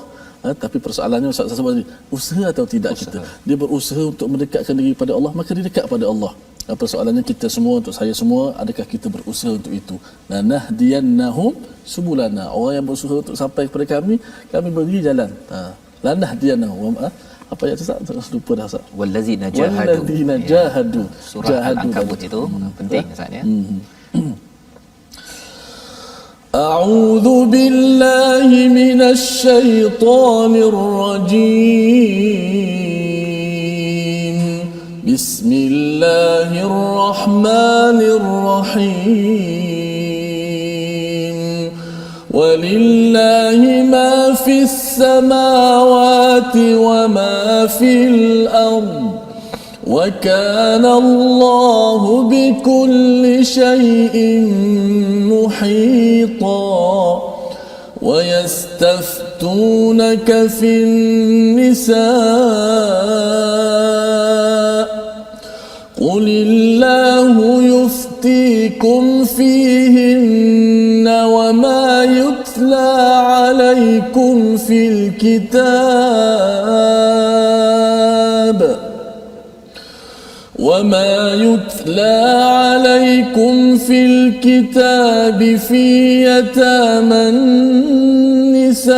Tapi persoalannya Ustaz sebut tadi, usaha atau tidak kita. Dia berusaha untuk mendekatkan diri pada Allah, maka dia dekat pada Allah. Persoalannya kita semua, untuk saya semua, adakah kita berusaha untuk itu? Lanahdiyannahum subulana. Orang yang berusaha untuk sampai kepada kami beri jalan. Lanahdiyannahum. Apa ayat tu Ustaz? Lupa dah Ustaz. Wallazina jahadu. Wallazina jahadu. Surah Al-Ankabut itu penting Ustaz ya. أعوذ بالله من الشيطان الرجيم بسم الله الرحمن الرحيم ولله ما في السماوات وما في الأرض وكان الله بكل شيء محيطا ويستفتونك في النساء قل الله يفتيكم فيهن وما يتلى عليكم في الكتاب في يتامى النساء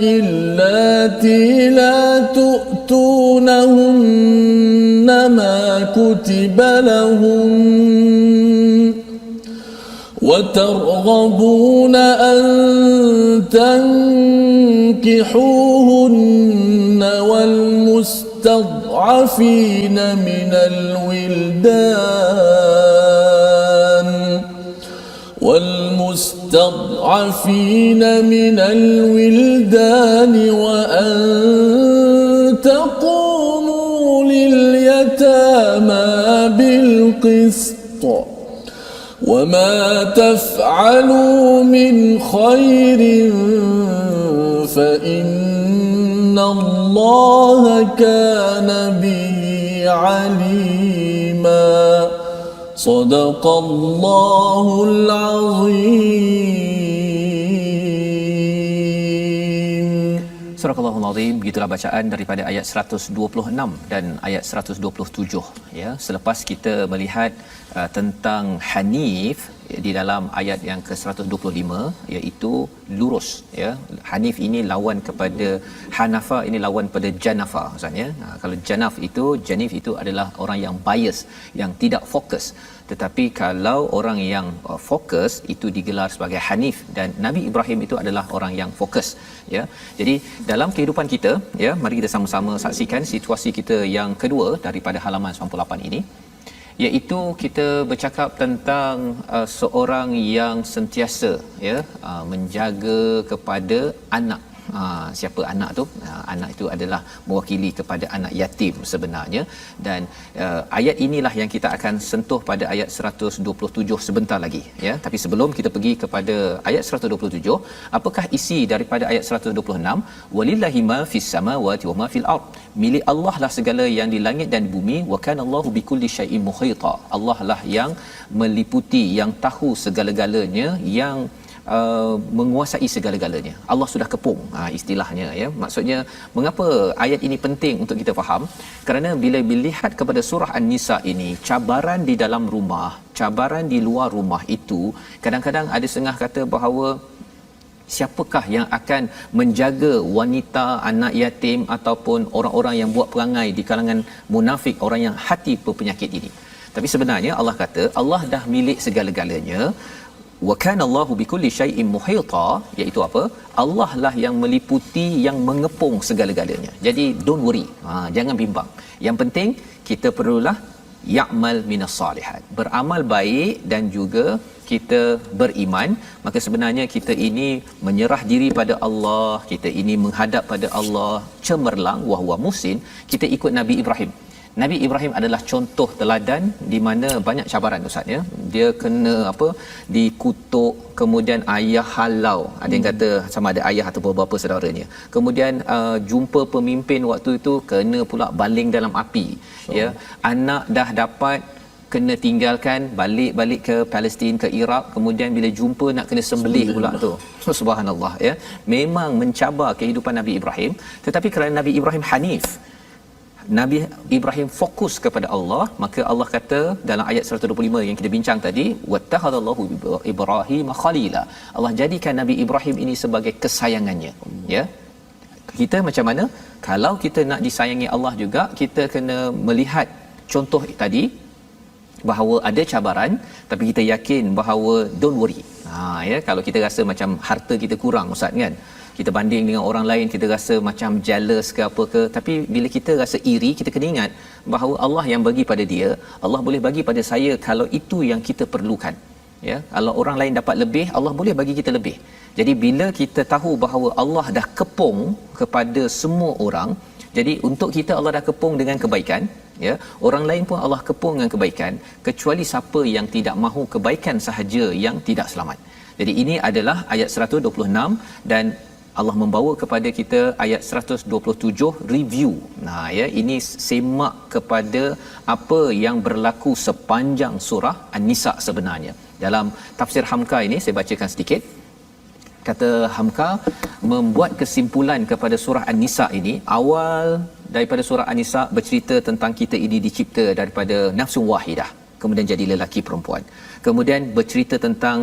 اللاتي لا تؤتونهن ما كتب لهن وترغبون أن تنكحوهن والمستضعفين من الولدان وأن تقوموا لليتامى بالقسط وما تفعلوا من خير فإن الله كان به عليما صدق الله العظيم. Surah Al-Allahul Azim, begitulah bacaan daripada ayat 126 dan ayat 127 ya. Selepas kita melihat tentang Hanif di dalam ayat yang ke-125 iaitu lurus ya. Hanif ini lawan kepada Hanafa, ini lawan pada Janafa Ustaz ya. Kalau Janif itu adalah orang yang bias, yang tidak fokus. Tetapi kalau orang yang fokus itu digelar sebagai Hanif, dan Nabi Ibrahim itu adalah orang yang fokus ya. Jadi dalam kehidupan kita ya, mari kita sama-sama saksikan situasi kita yang kedua daripada halaman 98 ini, iaitu kita bercakap tentang seorang yang sentiasa ya menjaga kepada anak. Siapa anak tu? Anak itu adalah mewakili kepada anak yatim sebenarnya, dan ayat inilah yang kita akan sentuh pada ayat 127 sebentar lagi ya. Tapi sebelum kita pergi kepada ayat 127, apakah isi daripada ayat 126? Walillahi ma fis samawati wa ma fil ard. Milik Allah lah segala yang di langit dan di bumi. Wa kana Allahu bikulli syai'in muhita. Allah lah yang meliputi, yang tahu segala-galanya, yang menguasai segala-galanya. Allah sudah kepung istilahnya ya. Maksudnya mengapa ayat ini penting untuk kita faham? Kerana bila dilihat kepada surah An-Nisa ini, cabaran di dalam rumah, cabaran di luar rumah itu, kadang-kadang ada setengah kata bahawa siapakah yang akan menjaga wanita, anak yatim ataupun orang-orang yang buat perangai di kalangan munafik, orang yang hati berpenyakit ini. Tapi sebenarnya Allah kata Allah dah milik segala-galanya. Wa kana Allahu bikulli syai'in muhita, iaitu apa? Allah lah yang meliputi, yang mengepung segala-galanya. Jadi don't worry, jangan bimbang. Yang penting kita perlulah ya'mal minas salihat, beramal baik dan juga kita beriman. Maka sebenarnya kita ini menyerah diri pada Allah, kita ini menghadap pada Allah cemerlang, wa huwa muhsin. Kita ikut Nabi Ibrahim. Nabi Ibrahim adalah contoh teladan di mana banyak cabaran ustaz ya. Dia kena dikutuk, kemudian ayah halau. Ada yang kata sama ada ayah atau bapa saudaranya. Kemudian jumpa pemimpin waktu itu kena pula baling dalam api. Ya, anak dah dapat kena tinggalkan, balik ke Palestin, ke Iraq, kemudian bila jumpa nak kena sembelih pula tu. Subhanallah ya. Memang mencabar kehidupan Nabi Ibrahim, tetapi kerana Nabi Ibrahim hanif, Nabi Ibrahim fokus kepada Allah, maka Allah kata dalam ayat 125 yang kita bincang tadi, wattakhadallahu Ibrahim khalila. Allah jadikan Nabi Ibrahim ini sebagai kesayangannya. Ya. Kita macam mana? Kalau kita nak disayangi Allah juga, kita kena melihat contoh tadi bahawa ada cabaran, tapi kita yakin bahawa don't worry. Ya, kalau kita rasa macam harta kita kurang ustaz kan, kita banding dengan orang lain, kita rasa macam jealous ke apa ke, tapi bila kita rasa iri, kita kena ingat bahawa Allah yang bagi pada dia, Allah boleh bagi pada saya kalau itu yang kita perlukan. Ya, kalau orang lain dapat lebih, Allah boleh bagi kita lebih. Jadi bila kita tahu bahawa Allah dah kepung kepada semua orang, jadi untuk kita Allah dah kepung dengan kebaikan, ya, orang lain pun Allah kepung dengan kebaikan, kecuali siapa yang tidak mahu kebaikan sahaja yang tidak selamat. Jadi ini adalah ayat 126 dan Allah membawa kepada kita ayat 127 review. Ya, ini semak kepada apa yang berlaku sepanjang surah An-Nisa sebenarnya. Dalam tafsir Hamka ini saya bacakan sedikit. Kata Hamka membuat kesimpulan kepada surah An-Nisa ini, awal daripada surah An-Nisa bercerita tentang kita ini dicipta daripada nafsu wahidah, kemudian jadi lelaki perempuan. Kemudian bercerita tentang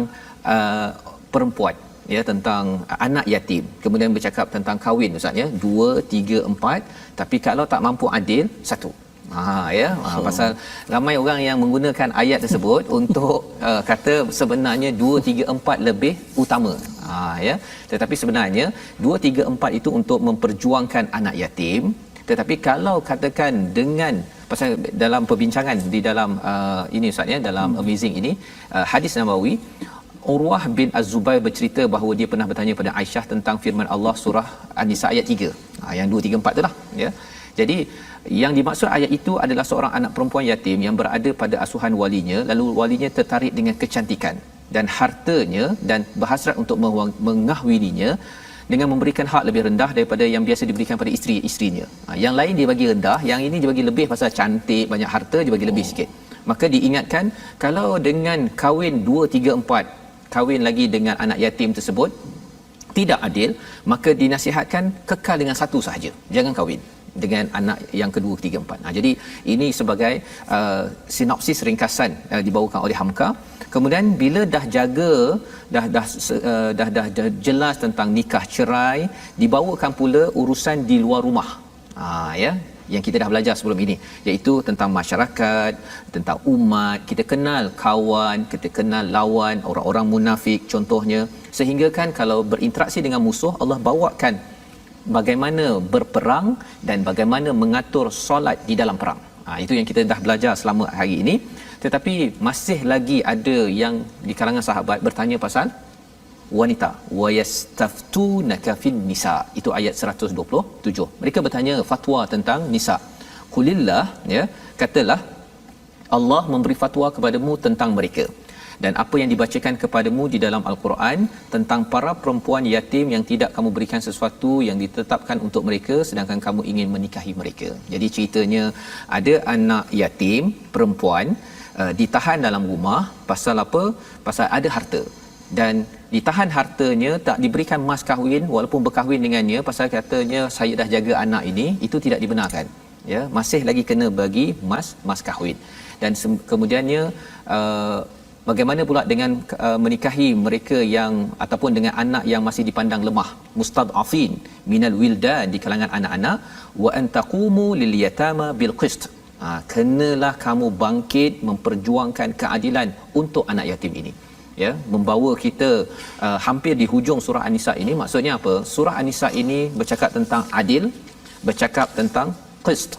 perempuan, ya, tentang anak yatim. Kemudian bercakap tentang kahwin ustaz ya, 2 3 4, tapi kalau tak mampu adil, 1. Pasal ramai orang yang menggunakan ayat tersebut untuk kata sebenarnya 2 3 4 lebih utama. Ya, tetapi sebenarnya 2 3 4 itu untuk memperjuangkan anak yatim. Tetapi kalau katakan dengan pasal dalam perbincangan di dalam ini ustaz ya, dalam amazing ini hadis Nabawi, Urwah bin Az-Zubair bercerita bahawa dia pernah bertanya pada Aisyah tentang firman Allah surah An-Nisa ayat 3. Yang 2 3 4 itulah ya. Jadi yang dimaksud ayat itu adalah seorang anak perempuan yatim yang berada pada asuhan walinya, lalu walinya tertarik dengan kecantikan dan hartanya dan berhasrat untuk mengahwininya dengan memberikan hak lebih rendah daripada yang biasa diberikan pada isteri-isterinya. Yang lain dia bagi rendah, yang ini dia bagi lebih pasal cantik, banyak harta, dia bagi lebih sikit. Maka diingatkan kalau dengan kahwin 2 3 4, kahwin lagi dengan anak yatim tersebut tidak adil, maka dinasihatkan kekal dengan satu sahaja, jangan kahwin dengan anak yang kedua, ketiga, empat. Jadi ini sebagai sinopsis ringkasan dibawakan oleh Hamka. Kemudian bila dah jaga dah jelas tentang nikah cerai, dibawakan pula urusan di luar rumah. Ya, yang kita dah belajar sebelum ini, iaitu tentang masyarakat, tentang umat, kita kenal kawan, kita kenal lawan, orang-orang munafik contohnya, sehingga kan kalau berinteraksi dengan musuh, Allah bawakan bagaimana berperang dan bagaimana mengatur solat di dalam perang. Itu yang kita dah belajar selama hari ini. Tetapi masih lagi ada yang di kalangan sahabat bertanya pasal wanita, wa yastaftunaka fin nisa, itu ayat 127. Mereka bertanya fatwa tentang nisa. Qulillah, ya, katalah Allah memberi fatwa kepadamu tentang mereka, dan apa yang dibacakan kepadamu di dalam Al-Quran tentang para perempuan yatim yang tidak kamu berikan sesuatu yang ditetapkan untuk mereka sedangkan kamu ingin menikahi mereka. Jadi ceritanya ada anak yatim perempuan ditahan dalam rumah pasal apa? Pasal ada harta, dan ditahan hartanya, tak diberikan mas kahwin walaupun berkahwin dengannya, pasal katanya saya dah jaga anak ini, itu tidak dibenarkan, ya, masih lagi kena bagi mas kahwin. Dan kemudiannya bagaimana pula dengan menikahi mereka yang ataupun dengan anak yang masih dipandang lemah, mustad'afin minal wildan, di kalangan anak-anak, wa an taqumu lil yatama bil qist. Kenalah kamu bangkit memperjuangkan keadilan untuk anak yatim ini. Ya, membawa kita hampir di hujung surah An-Nisa ini. Maksudnya apa? Surah An-Nisa ini bercakap tentang adil, bercakap tentang qist.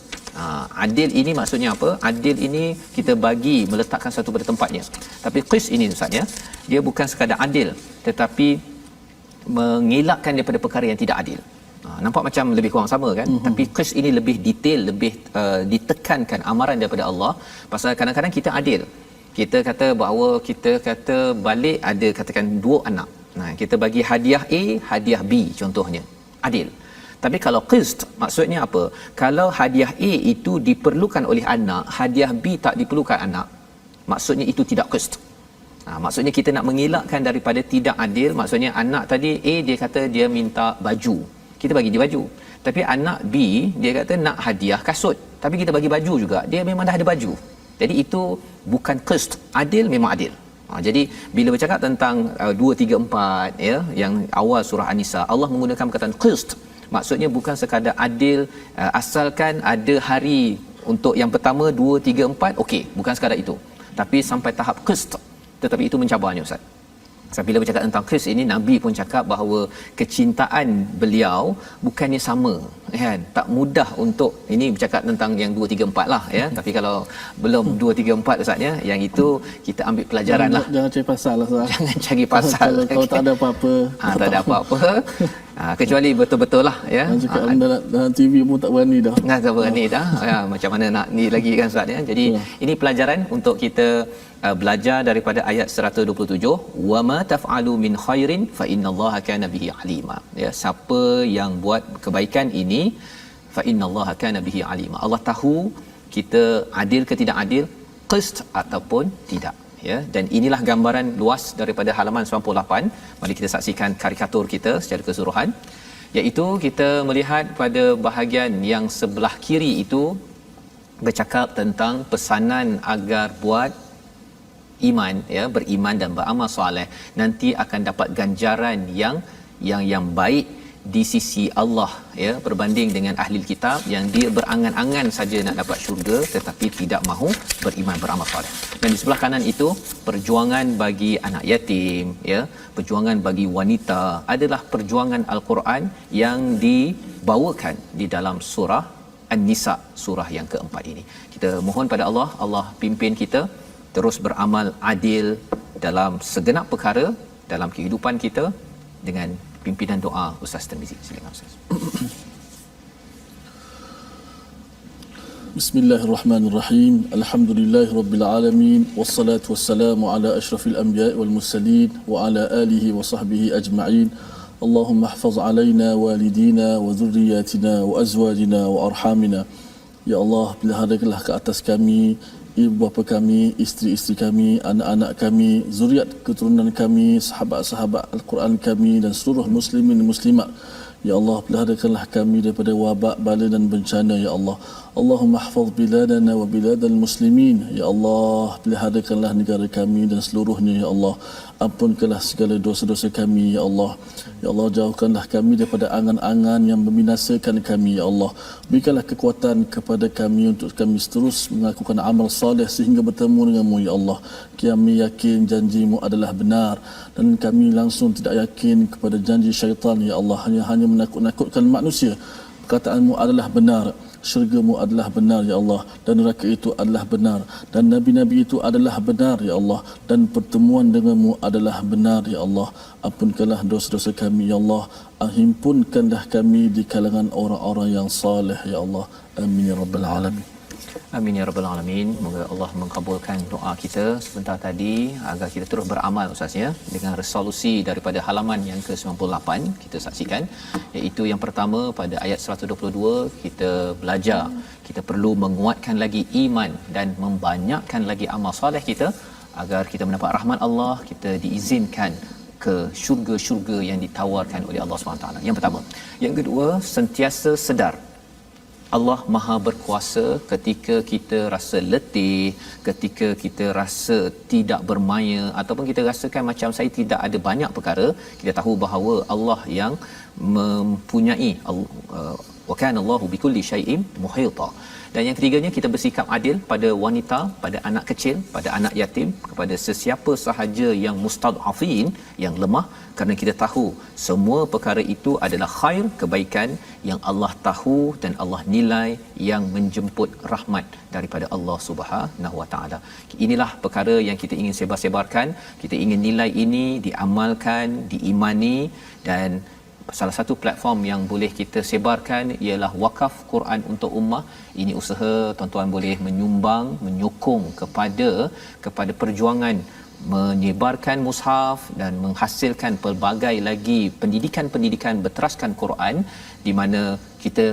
Adil ini maksudnya apa? Adil ini kita bagi, meletakkan satu pada tempatnya. Tapi qist ini Ustaz, ya, dia bukan sekadar adil, tetapi mengelakkan daripada perkara yang tidak adil. Nampak macam lebih kurang sama kan, tapi qist ini lebih detail, lebih ditekankan amaran daripada Allah. Pasal kadang-kadang kita adil, kita kata bahawa kita kata balik ada katakan 2 anak, kita bagi hadiah A, hadiah B contohnya, adil. Tapi kalau qist maksudnya apa? Kalau hadiah A itu diperlukan oleh anak, hadiah B tak diperlukan anak, maksudnya itu tidak qist. Maksudnya kita nak mengelakkan daripada tidak adil. Maksudnya anak tadi A dia kata dia minta baju, kita bagi dia baju. Tapi anak B dia kata nak hadiah kasut, tapi kita bagi baju juga, dia memang dah ada baju. Jadi itu bukan qist. Adil memang adil. Jadi bila bercakap tentang 2, 3, 4 ya, yang awal surah An-Nisa, Allah menggunakan perkataan qist. Maksudnya bukan sekadar adil asalkan ada hari untuk yang pertama 2, 3, 4 okey, bukan sekadar itu. Tapi sampai tahap qist, tetapi itu mencabarnya Ustaz. Bila bercakap tentang qist ini, Nabi pun cakap bahawa kecintaan beliau bukannya sama kan, tak mudah untuk ini bercakap tentang yang 2, 3, 4 lah ya. Tapi kalau belum 2, 3, 4 Ustaz ya, yang itu kita ambil pelajaran lah. Jangan cari pasal lah Ustaz. Jangan cari pasal. Kalau tak ada apa-apa. Tak ada apa-apa. Kecuali betul-betul lah ya. Cakap dalam TV pun tak berani dah. Tak berani dah. Macam mana nak ni lagi kan Ustaz ya. Jadi ini pelajaran untuk kita belajar daripada ayat 127, wama taf'alu min khairin fa innallaha kana bihi alima. Ya, siapa yang buat kebaikan ini fa innallaha kana bihi alima. Allah tahu kita adil ke tidak adil, qist ataupun tidak. Ya, dan inilah gambaran luas daripada halaman 98. Mari kita saksikan karikatur kita secara keseluruhan, iaitu kita melihat pada bahagian yang sebelah kiri itu bercakap tentang pesanan agar buat iman ya, beriman dan beramal soleh, nanti akan dapat ganjaran yang baik di sisi Allah ya, berbanding dengan ahli kitab yang dia berangan-angan saja nak dapat syurga tetapi tidak mahu beriman beramal soleh. Dan di sebelah kanan itu perjuangan bagi anak yatim ya, perjuangan bagi wanita adalah perjuangan Al-Quran yang dibawakan di dalam surah An-Nisa, surah yang keempat ini. Kita mohon pada Allah, Allah pimpin kita terus beramal adil dalam segenap perkara dalam kehidupan kita dengan pimpinan doa Ustaz Tirmizi. Silakan Ustaz. Bismillahirrahmanirrahim. Alhamdulillahirabbil alamin wassalatu wassalamu ala asyrafil anbiya'i wal mursalin wa ala alihi wa sahbihi ajma'in. Allahumma ihfaz alaina walidina wa dhurriyyatina wa azwajina wa arhamina. Ya Allah, peliharakanlah ke atas kami ibu bapa kami, isteri-isteri kami, anak-anak kami, zuriat keturunan kami, sahabat-sahabat Al-Quran kami dan seluruh muslimin dan muslimat. Ya Allah, peliharakanlah kami daripada wabak, bala dan bencana ya Allah. Allahumma ihfaz biladana wa biladal muslimin. Ya Allah, peliharakanlah negara kami dan seluruhnya ya Allah. Ampunkanlah segala dosa-dosa kami ya Allah. Ya Allah, jauhkanlah kami daripada angan-angan yang membinasakan kami ya Allah. Berikanlah kekuatan kepada kami untuk kami terus melakukan amal soleh sehingga bertemu denganmu ya Allah. Kami yakin janjimu adalah benar dan kami langsung tidak yakin kepada janji syaitan ya Allah, hanya menakut-nakutkan manusia. Perkataanmu adalah benar, syurgamu adalah benar ya Allah, dan neraka itu adalah benar, dan nabi-nabi itu adalah benar ya Allah, dan pertemuan denganmu adalah benar ya Allah. Ampunkanlah dosa-dosa kami ya Allah, himpunkanlah kami di kalangan orang-orang yang saleh ya Allah. Amin ya rabbal alamin. Amin ya rabbal alamin. Moga Allah mengabulkan doa kita sebentar tadi agar kita terus beramal Ustaz ya, dengan resolusi daripada halaman yang ke-98 kita saksikan, iaitu yang pertama pada ayat 122 kita belajar kita perlu menguatkan lagi iman dan membanyakkan lagi amal soleh kita agar kita mendapat rahmat Allah, kita diizinkan ke syurga-syurga yang ditawarkan oleh Allah SWT. Yang pertama. Yang kedua, sentiasa sedar Allah Maha berkuasa ketika kita rasa letih, ketika kita rasa tidak bermaya ataupun kita rasakan macam saya tidak ada banyak perkara, kita tahu bahawa Allah yang mempunyai wa kana Allahu bikulli syai'in muhita. Dan yang ketiganya, kita bersikap adil pada wanita, pada anak kecil, pada anak yatim, kepada sesiapa sahaja yang mustad'afin, yang lemah, kerana kita tahu semua perkara itu adalah khair, kebaikan yang Allah tahu dan Allah nilai yang menjemput rahmat daripada Allah Subhanahu Wa Taala. Inilah perkara yang kita ingin sebar-sebarkan. Kita ingin nilai ini diamalkan, diimani, dan salah satu platform yang boleh kita sebarkan ialah Wakaf Quran untuk Ummah. Ini usaha tuan-tuan boleh menyumbang, menyokong kepada perjuangan menyebarkan mushaf dan menghasilkan pelbagai lagi pendidikan berteraskan Quran, di mana kita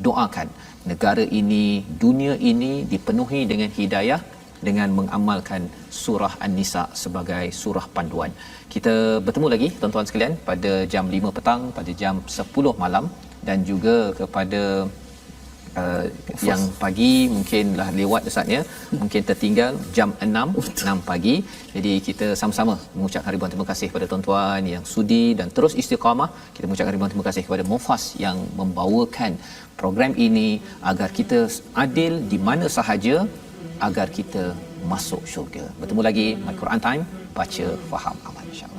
doakan negara ini, dunia ini dipenuhi dengan hidayah dengan mengamalkan surah An-Nisa sebagai surah panduan. Kita bertemu lagi tuan-tuan sekalian pada jam 5 petang, pada jam 10 malam, dan juga kepada yang pagi mungkinlah lewat Ustaznya, mungkin tertinggal jam 6 pagi. Jadi kita sama-sama mengucapkan ribuan terima kasih kepada tuan-tuan yang sudi dan terus istiqamah. Kita mengucapkan ribuan terima kasih kepada Mufas yang membawakan program ini agar kita adil di mana sahaja, agar kita masuk syurga. Bertemu lagi My Quran Time, baca, faham, amal, insya-Allah.